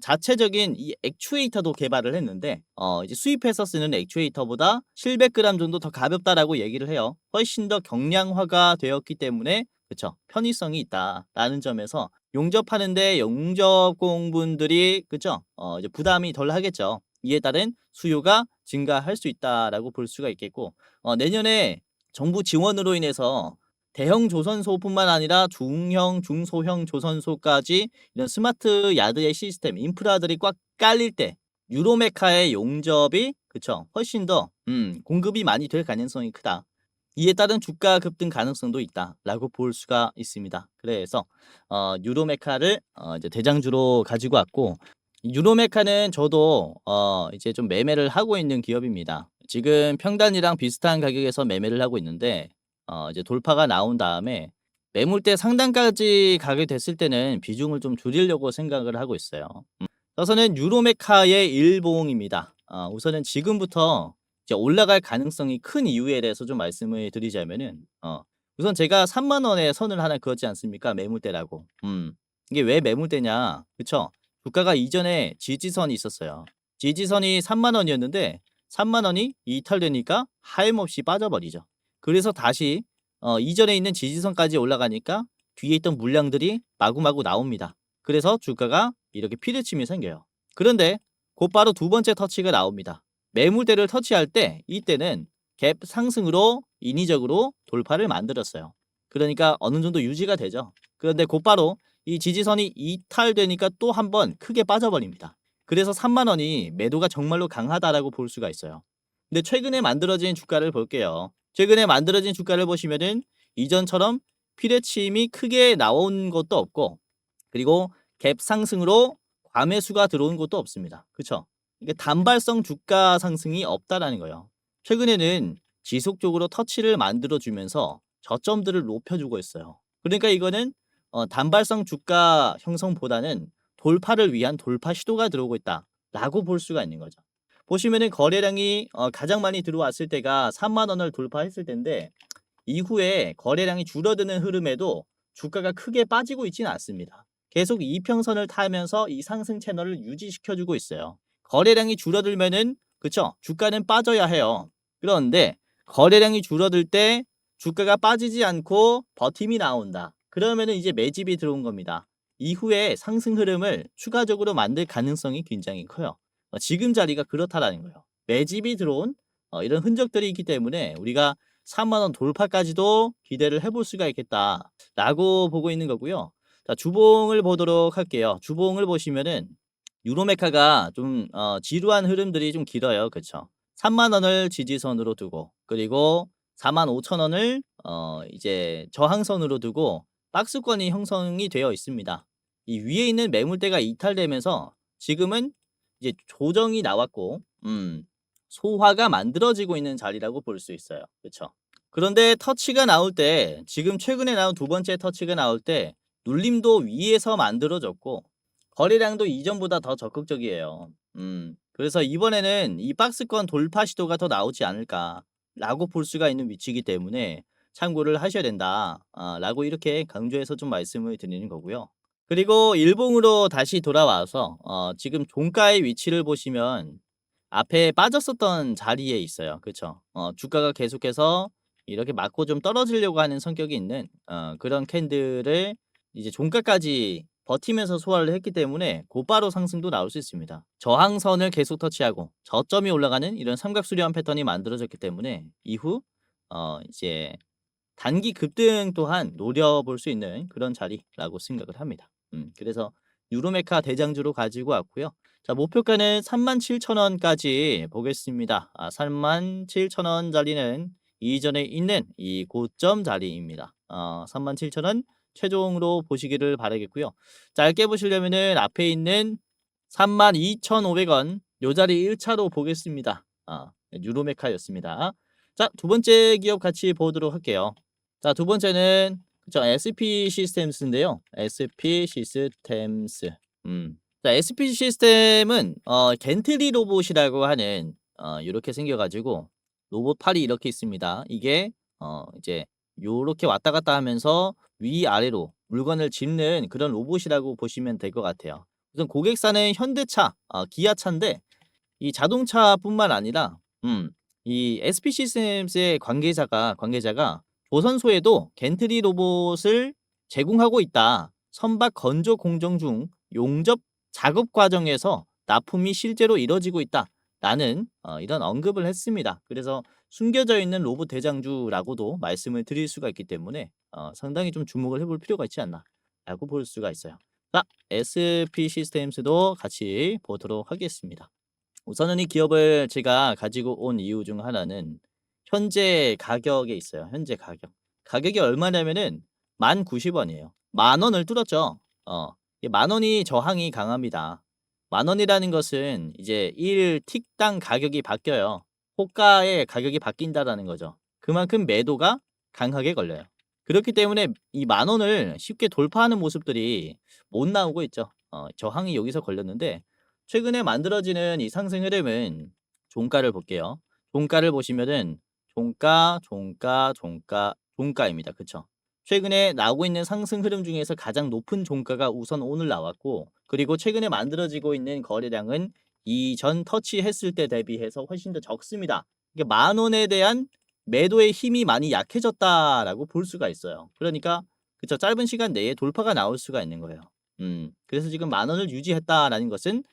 자체적인 이 액추에이터도 개발을 했는데 이제 수입해서 쓰는 액추에이터보다 700g 정도 더 가볍다라고 얘기를 해요. 훨씬 더 경량화가 되었기 때문에 그쵸, 편의성이 있다라는 점에서 용접하는데 용접공분들이 그쵸, 이제 부담이 덜 하겠죠. 이에 따른 수요가 증가할 수 있다라고 볼 수가 있겠고, 내년에 정부 지원으로 인해서 대형 조선소뿐만 아니라 중형, 중소형 조선소까지 이런 스마트 야드의 시스템, 인프라들이 꽉 깔릴 때 유로메카의 용접이 그쵸, 훨씬 더 공급이 많이 될 가능성이 크다. 이에 따른 주가 급등 가능성도 있다라고 볼 수가 있습니다. 그래서 유로메카를 이제 대장주로 가지고 왔고, 유로메카는 저도 이제 좀 매매를 하고 있는 기업입니다. 지금 평단이랑 비슷한 가격에서 매매를 하고 있는데 이제 돌파가 나온 다음에 매물대 상단까지 가게 됐을 때는 비중을 좀 줄이려고 생각을 하고 있어요. 우선은 유로메카의 일봉입니다. 우선은 지금부터 이제 올라갈 가능성이 큰 이유에 대해서 좀 말씀을 드리자면은 우선 제가 3만 원에 선을 하나 그었지 않습니까? 매물대라고. 이게 왜 매물대냐? 그쵸? 주가가 이전에 지지선이 있었어요. 지지선이 3만 원이었는데 3만 원이 이탈되니까 하염없이 빠져버리죠. 그래서 다시 이전에 있는 지지선까지 올라가니까 뒤에 있던 물량들이 마구마구 나옵니다. 그래서 주가가 이렇게 피르침이 생겨요. 그런데 곧바로 두 번째 터치가 나옵니다. 매물대를 터치할 때 이때는 갭 상승으로 인위적으로 돌파를 만들었어요. 그러니까 어느 정도 유지가 되죠. 그런데 곧바로 이 지지선이 이탈되니까 또 한 번 크게 빠져버립니다. 그래서 3만 원이 매도가 정말로 강하다라고 볼 수가 있어요. 근데 최근에 만들어진 주가를 볼게요. 최근에 만들어진 주가를 보시면은 이전처럼 피레침이 크게 나온 것도 없고, 그리고 갭 상승으로 과매수가 들어온 것도 없습니다. 그쵸? 이게 단발성 주가 상승이 없다라는 거예요. 최근에는 지속적으로 터치를 만들어주면서 저점들을 높여주고 있어요. 그러니까 이거는 단발성 주가 형성보다는 돌파를 위한 돌파 시도가 들어오고 있다라고 볼 수가 있는 거죠. 보시면은 거래량이 가장 많이 들어왔을 때가 3만 원을 돌파했을 텐데 이후에 거래량이 줄어드는 흐름에도 주가가 크게 빠지고 있지는 않습니다. 계속 이평선을 타면서 이 상승 채널을 유지시켜주고 있어요. 거래량이 줄어들면은 그쵸, 주가는 빠져야 해요. 그런데 거래량이 줄어들 때 주가가 빠지지 않고 버팀이 나온다. 그러면은 이제 매집이 들어온 겁니다. 이후에 상승 흐름을 추가적으로 만들 가능성이 굉장히 커요. 지금 자리가 그렇다라는 거예요. 매집이 들어온 이런 흔적들이 있기 때문에 우리가 3만 원 돌파까지도 기대를 해볼 수가 있겠다라고 보고 있는 거고요. 자, 주봉을 보도록 할게요. 주봉을 보시면은 유로메카가 좀 지루한 흐름들이 좀 길어요. 그쵸? 3만 원을 지지선으로 두고, 그리고 4만 5천 원을 이제 저항선으로 두고 박스권이 형성이 되어 있습니다. 이 위에 있는 매물대가 이탈되면서 지금은 이제 조정이 나왔고 소화가 만들어지고 있는 자리라고 볼 수 있어요. 그쵸? 그런데 터치가 나올 때 지금 최근에 나온 두 번째 터치가 나올 때 눌림도 위에서 만들어졌고 거래량도 이전보다 더 적극적이에요. 그래서 이번에는 이 박스권 돌파 시도가 더 나오지 않을까라고 볼 수가 있는 위치이기 때문에 참고를 하셔야 된다. 라고 이렇게 강조해서 좀 말씀을 드리는 거고요. 그리고 일봉으로 다시 돌아와서 지금 종가의 위치를 보시면 앞에 빠졌었던 자리에 있어요. 그쵸? 주가가 계속해서 이렇게 맞고 좀 떨어지려고 하는 성격이 있는 그런 캔들을 이제 종가까지 버티면서 소화를 했기 때문에 곧바로 상승도 나올 수 있습니다. 저항선을 계속 터치하고 저점이 올라가는 이런 삼각수렴 패턴이 만들어졌기 때문에 이후 이제 단기 급등 또한 노려볼 수 있는 그런 자리라고 생각을 합니다. 그래서 유로메카 대장주로 가지고 왔고요. 자, 목표가는 37,000원까지 보겠습니다. 37,000원 자리는 이전에 있는 이 고점 자리입니다. 37,000원 최종으로 보시기를 바라겠고요. 짧게 보시려면은 앞에 있는 32,500원 요 자리 1차로 보겠습니다. 유로메카였습니다. 자, 두 번째 기업 같이 보도록 할게요. 자, 두 번째는 그쵸, SP 시스템스인데요. SP 시스템스. 자, SP 시스템은 겐트리 로봇이라고 하는 요렇게 생겨 가지고 로봇 팔이 이렇게 있습니다. 이게 이제 요렇게 왔다 갔다 하면서 위아래로 물건을 짚는 그런 로봇이라고 보시면 될 것 같아요. 우선 고객사는 현대차, 기아차인데 이 자동차뿐만 아니라 이 SP 시스템스의 관계자가 조선소에도 겐트리 로봇을 제공하고 있다. 선박 건조 공정 중 용접 작업 과정에서 납품이 실제로 이뤄지고 있다라는 이런 언급을 했습니다. 그래서 숨겨져 있는 로봇 대장주라고도 말씀을 드릴 수가 있기 때문에 상당히 좀 주목을 해볼 필요가 있지 않나라고 볼 수가 있어요. 자, SP 시스템스도 같이 보도록 하겠습니다. 우선은 이 기업을 제가 가지고 온 이유 중 하나는 현재 가격에 있어요. 현재 가격. 가격이 얼마냐면은 10,090원이에요. 10,000원을 뚫었죠. 이 10,000원이 저항이 강합니다. 10,000원이라는 것은 이제 1 틱당 가격이 바뀌어요. 호가의 가격이 바뀐다라는 거죠. 그만큼 매도가 강하게 걸려요. 그렇기 때문에 이 10,000원을 쉽게 돌파하는 모습들이 못 나오고 있죠. 저항이 여기서 걸렸는데 최근에 만들어지는 이 상승 흐름은 종가를 볼게요. 종가를 보시면은 종가입니다. 그쵸? 최근에 나오고 있는 상승 흐름 중에서 가장 높은 종가가 우선 오늘 나왔고, 그리고 최근에 만들어지고 있는 거래량은 이전 터치했을 때 대비해서 훨씬 더 적습니다. 이게 10,000원에 대한 매도의 힘이 많이 약해졌다라고 볼 수가 있어요. 그러니까 그쵸, 짧은 시간 내에 돌파가 나올 수가 있는 거예요. 그래서 지금 10,000원을 유지했다라는 것은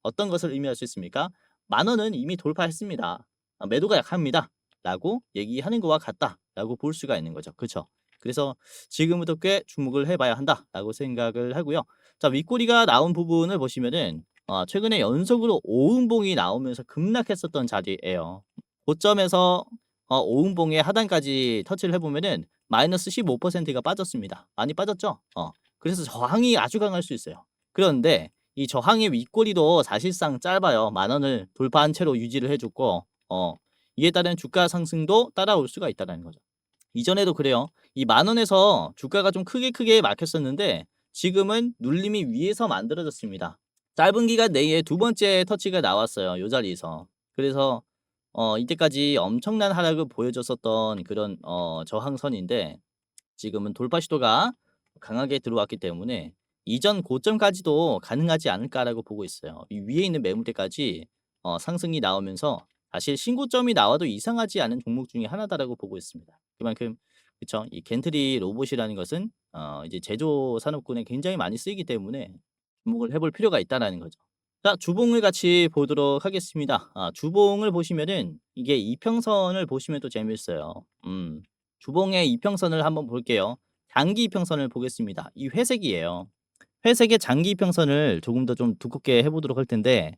어떤 것을 의미할 수 있습니까? 10,000원은 이미 돌파했습니다. 매도가 약합니다. 라고 얘기하는 것과 같다라고 볼 수가 있는 거죠. 그쵸? 그래서 지금부터 꽤 주목을 해봐야 한다라고 생각을 하고요. 자, 윗꼬리가 나온 부분을 보시면은 최근에 연속으로 5음봉이 나오면서 급락했었던 자리예요. 고점에서 5음봉의 하단까지 터치를 해보면은 마이너스 15%가 빠졌습니다. 많이 빠졌죠? 그래서 저항이 아주 강할 수 있어요. 그런데 이 저항의 윗꼬리도 사실상 짧아요. 10,000원을 돌파한 채로 유지를 해줬고 이에 따른 주가 상승도 따라올 수가 있다는 거죠. 이전에도 그래요. 이 10,000원에서 주가가 좀 크게 막혔었는데 지금은 눌림이 위에서 만들어졌습니다. 짧은 기간 내에 두 번째 터치가 나왔어요. 요 자리에서. 그래서 이때까지 엄청난 하락을 보여줬었던 그런 저항선인데 지금은 돌파 시도가 강하게 들어왔기 때문에 이전 고점까지도 가능하지 않을까라고 보고 있어요. 이 위에 있는 매물대까지 상승이 나오면서 사실 신고점이 나와도 이상하지 않은 종목 중에 하나다라고 보고 있습니다. 그만큼 그쵸, 이 겐트리 로봇이라는 것은 이제 제조 산업군에 굉장히 많이 쓰이기 때문에 주목을 해볼 필요가 있다라는 거죠. 자, 주봉을 같이 보도록 하겠습니다. 주봉을 보시면은 이게 이평선을 보시면 또 재밌어요. 주봉의 이평선을 한번 볼게요. 장기 이평선을 보겠습니다. 이 회색이에요. 회색의 장기 이평선을 조금 더 좀 두껍게 해보도록 할 텐데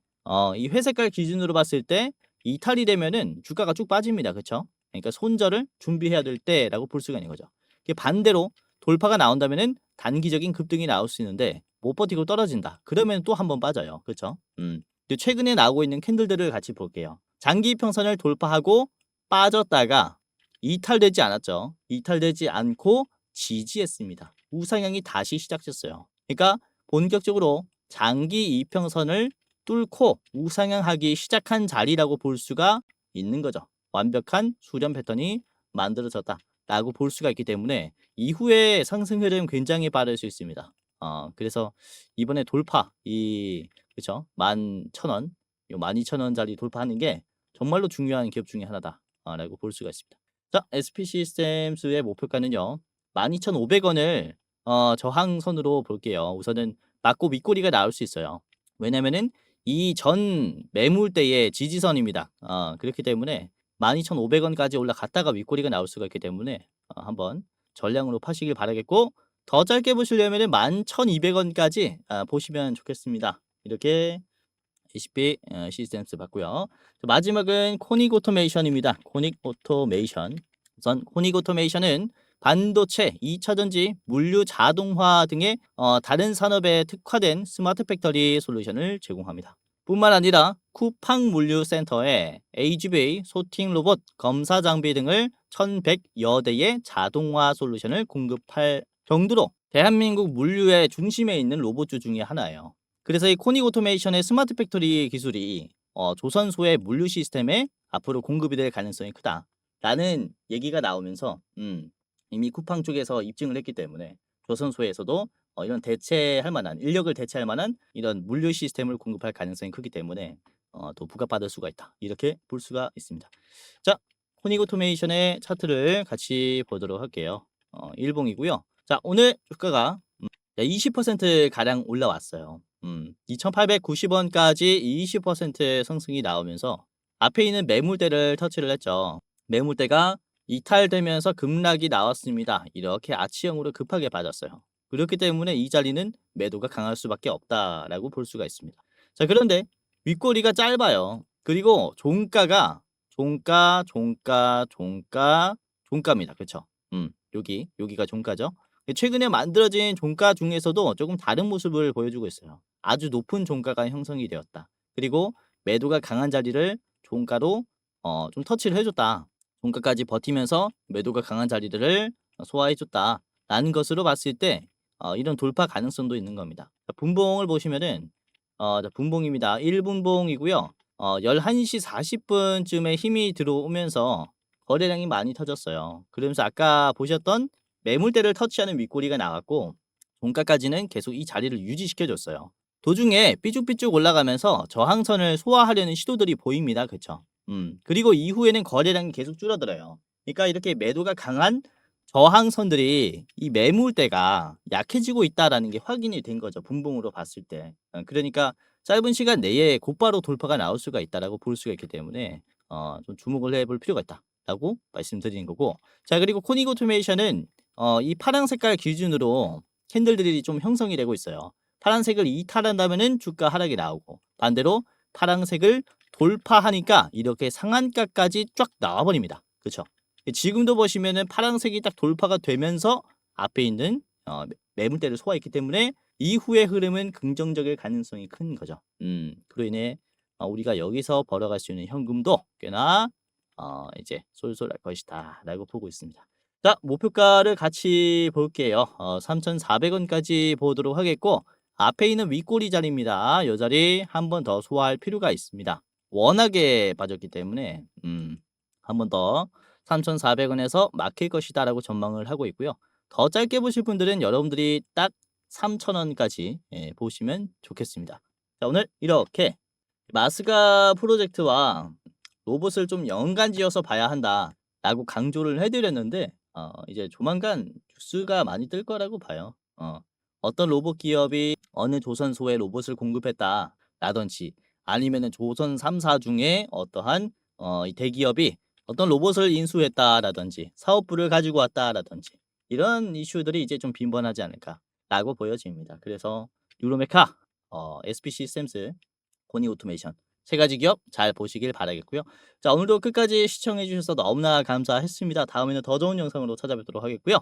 이 회색깔 기준으로 봤을 때 이탈이 되면은 주가가 쭉 빠집니다. 그쵸? 그러니까 손절을 준비해야 될 때라고 볼 수가 있는 거죠. 이게 반대로 돌파가 나온다면은 단기적인 급등이 나올 수 있는데 못 버티고 떨어진다. 그러면 또 한 번 빠져요. 그렇죠? 최근에 나오고 있는 캔들들을 같이 볼게요. 장기 이평선을 돌파하고 빠졌다가 이탈되지 않았죠. 이탈되지 않고 지지했습니다. 우상향이 다시 시작됐어요. 그러니까 본격적으로 장기 이평선을 뚫고 우상향하기 시작한 자리라고 볼 수가 있는 거죠. 완벽한 수렴 패턴이 만들어졌다라고 볼 수가 있기 때문에 이후에 상승 흐름 굉장히 빠를 수 있습니다. 그래서 이번에 돌파 그렇죠? 11,000원, 요 12,000원짜리 돌파하는 게 정말로 중요한 기업 중에 하나다라고 볼 수가 있습니다. 자, SP 시스템스의 목표가는요. 12,500원을 저항선으로 볼게요. 우선은 맞고 윗꼬리가 나올 수 있어요. 왜냐면은 이 전 매물대의 지지선입니다. 그렇기 때문에 12,500원까지 올라갔다가 윗꼬리가 나올 수가 있기 때문에 한번 전량으로 파시길 바라겠고, 더 짧게 보시려면은 11,200원까지 보시면 좋겠습니다. 이렇게 HP 시스템스 봤고요. 마지막은 코닉 오토메이션입니다. 코닉 오토메이션. 우선 코닉 오토메이션은 반도체, 2차전지, 물류 자동화 등의 다른 산업에 특화된 스마트 팩토리 솔루션을 제공합니다. 뿐만 아니라 쿠팡 물류센터에 AGV, 소팅 로봇, 검사 장비 등을 1,100여 대의 자동화 솔루션을 공급할 정도로 대한민국 물류의 중심에 있는 로봇주 중에 하나예요. 그래서 이 코닉 오토메이션의 스마트 팩토리 기술이 조선소의 물류 시스템에 앞으로 공급이 될 가능성이 크다라는 얘기가 나오면서 이미 쿠팡 쪽에서 입증을 했기 때문에 조선소에서도 이런 대체할 만한, 인력을 대체할 만한 이런 물류 시스템을 공급할 가능성이 크기 때문에 더 부각받을 수가 있다. 이렇게 볼 수가 있습니다. 자, 코닉 오토메이션의 차트를 같이 보도록 할게요. 일봉이고요. 자, 오늘 주가가 20% 가량 올라왔어요. 2,890원까지 20% 상승이 나오면서 앞에 있는 매물대를 터치를 했죠. 매물대가 이탈되면서 급락이 나왔습니다. 이렇게 아치형으로 급하게 빠졌어요. 그렇기 때문에 이 자리는 매도가 강할 수밖에 없다라고 볼 수가 있습니다. 자, 그런데 윗꼬리가 짧아요. 그리고 종가입니다. 그렇죠? 여기가 종가죠. 최근에 만들어진 종가 중에서도 조금 다른 모습을 보여주고 있어요. 아주 높은 종가가 형성이 되었다. 그리고 매도가 강한 자리를 종가로 좀 터치를 해줬다. 종가까지 버티면서 매도가 강한 자리들을 소화해줬다라는 것으로 봤을 때 이런 돌파 가능성도 있는 겁니다. 분봉을 보시면은 분봉입니다. 1분봉이고요. 11시 40분쯤에 힘이 들어오면서 거래량이 많이 터졌어요. 그러면서 아까 보셨던 매물대를 터치하는 윗꼬리가 나왔고 종가까지는 계속 이 자리를 유지시켜줬어요. 도중에 삐죽삐죽 올라가면서 저항선을 소화하려는 시도들이 보입니다. 그쵸? 그리고 이후에는 거래량이 계속 줄어들어요. 그러니까 이렇게 매도가 강한 저항선들이 이 매물대가 약해지고 있다라는 게 확인이 된 거죠. 분봉으로 봤을 때. 그러니까 짧은 시간 내에 곧바로 돌파가 나올 수가 있다라고 볼 수가 있기 때문에 좀 주목을 해볼 필요가 있다라고 말씀드리는 거고. 자, 그리고 코닉 오토메이션은 이 파란 색깔 기준으로 캔들들이 좀 형성이 되고 있어요. 파란색을 이탈한다면은 주가 하락이 나오고, 반대로 파란색을 돌파하니까 이렇게 상한가까지 쫙 나와버립니다. 그렇죠? 지금도 보시면은 파란색이 딱 돌파가 되면서 앞에 있는 매물대를 소화했기 때문에 이후의 흐름은 긍정적일 가능성이 큰 거죠. 그로 인해 우리가 여기서 벌어갈 수 있는 현금도 꽤나 이제 쏠쏠할 것이다라고 보고 있습니다. 자, 목표가를 같이 볼게요. 3,400원까지 보도록 하겠고, 앞에 있는 윗꼬리 자리입니다. 이 자리 한 번 더 소화할 필요가 있습니다. 워낙에 빠졌기 때문에 한 번 더 3,400원에서 막힐 것이다 라고 전망을 하고 있고요. 더 짧게 보실 분들은 여러분들이 딱 3,000원까지 보시면 좋겠습니다. 자, 오늘 이렇게 마스가 프로젝트와 로봇을 좀 연관지어서 봐야 한다라고 강조를 해드렸는데 이제 조만간 뉴스가 많이 뜰 거라고 봐요. 어떤 로봇 기업이 어느 조선소에 로봇을 공급했다라든지, 아니면은 조선 3사 중에 어떠한 이 대기업이 어떤 로봇을 인수했다라든지 사업부를 가지고 왔다라든지, 이런 이슈들이 이제 좀 빈번하지 않을까라고 보여집니다. 그래서 유로메카, SP 시스템스, 코닉 오토메이션 세 가지 기업 잘 보시길 바라겠고요. 자, 오늘도 끝까지 시청해 주셔서 너무나 감사했습니다. 다음에는 더 좋은 영상으로 찾아뵙도록 하겠고요.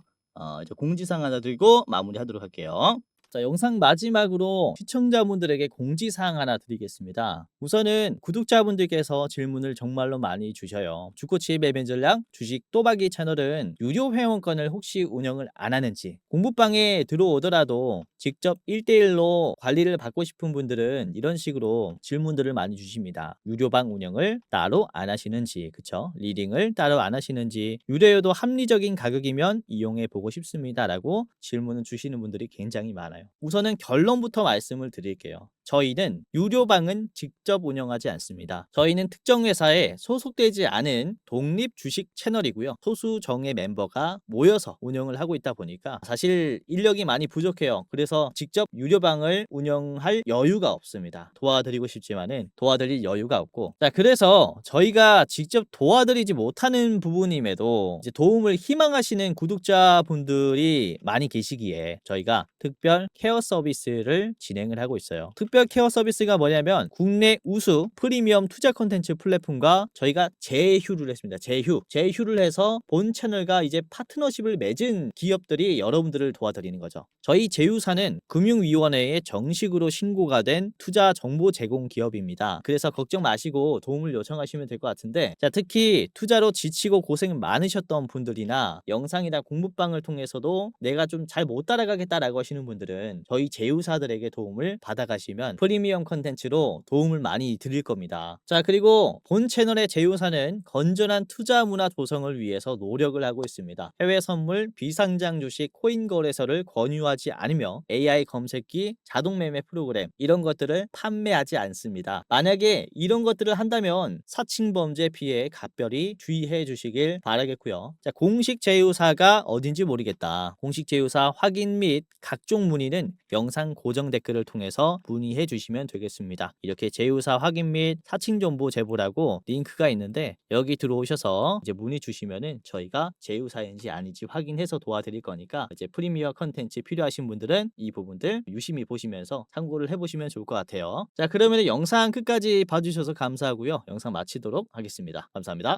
이제 공지사항 하나 들고 마무리하도록 할게요. 자, 영상 마지막으로 시청자분들에게 공지사항 하나 드리겠습니다. 우선은 구독자분들께서 질문을 정말로 많이 주셔요. 주코치 매매 전략 주식 또박이 채널은 유료 회원권을 혹시 운영을 안 하는지, 공부방에 들어오더라도 직접 1대1로 관리를 받고 싶은 분들은 이런 식으로 질문들을 많이 주십니다. 유료방 운영을 따로 안 하시는지, 그쵸? 리딩을 따로 안 하시는지, 유료여도 합리적인 가격이면 이용해 보고 싶습니다 라고 질문을 주시는 분들이 굉장히 많아요. 우선은 결론부터 말씀을 드릴게요. 저희는 유료방은 직접 운영하지 않습니다. 저희는 특정 회사에 소속되지 않은 독립 주식 채널이고요. 소수 정예 멤버가 모여서 운영을 하고 있다 보니까 사실 인력이 많이 부족해요. 그래서 직접 유료방을 운영할 여유가 없습니다. 도와드리고 싶지만은 도와드릴 여유가 없고, 자, 그래서 저희가 직접 도와드리지 못하는 부분임에도 이제 도움을 희망하시는 구독자분들이 많이 계시기에 저희가 특별 케어 서비스를 진행을 하고 있어요. 특별 케어 서비스가 뭐냐면 국내 우수 프리미엄 투자 콘텐츠 플랫폼과 저희가 제휴를 했습니다. 제휴를 해서 본 채널과 이제 파트너십을 맺은 기업들이 여러분들을 도와드리는 거죠. 저희 제휴사는 금융위원회에 정식으로 신고가 된 투자 정보 제공 기업입니다. 그래서 걱정 마시고 도움을 요청하시면 될 것 같은데, 자, 특히 투자로 지치고 고생 많으셨던 분들이나 영상이나 공부방을 통해서도 내가 좀 잘 못 따라가겠다라고 하시는 분들은 저희 제휴사들에게 도움을 받아가시면 프리미엄 컨텐츠로 도움을 많이 드릴 겁니다. 자, 그리고 본 채널의 제휴사는 건전한 투자 문화 조성을 위해서 노력을 하고 있습니다. 해외 선물, 비상장 주식, 코인 거래소를 권유하지 않으며 AI 검색기, 자동 매매 프로그램 이런 것들을 판매하지 않습니다. 만약에 이런 것들을 한다면 사칭 범죄 피해에 각별히 주의해 주시길 바라겠고요. 자, 공식 제휴사가 어딘지 모르겠다. 공식 제휴사 확인 및 각종 문의는 영상 고정 댓글을 통해서 문의해 주시면 되겠습니다. 이렇게 제휴사 확인 및 사칭 정보 제보라고 링크가 있는데 여기 들어오셔서 이제 문의 주시면은 저희가 제휴사인지 아닌지 확인해서 도와드릴 거니까 이제 프리미어 컨텐츠 필요하신 분들은 이 부분들 유심히 보시면서 참고를 해보시면 좋을 것 같아요. 자, 그러면 영상 끝까지 봐주셔서 감사하고요. 영상 마치도록 하겠습니다. 감사합니다.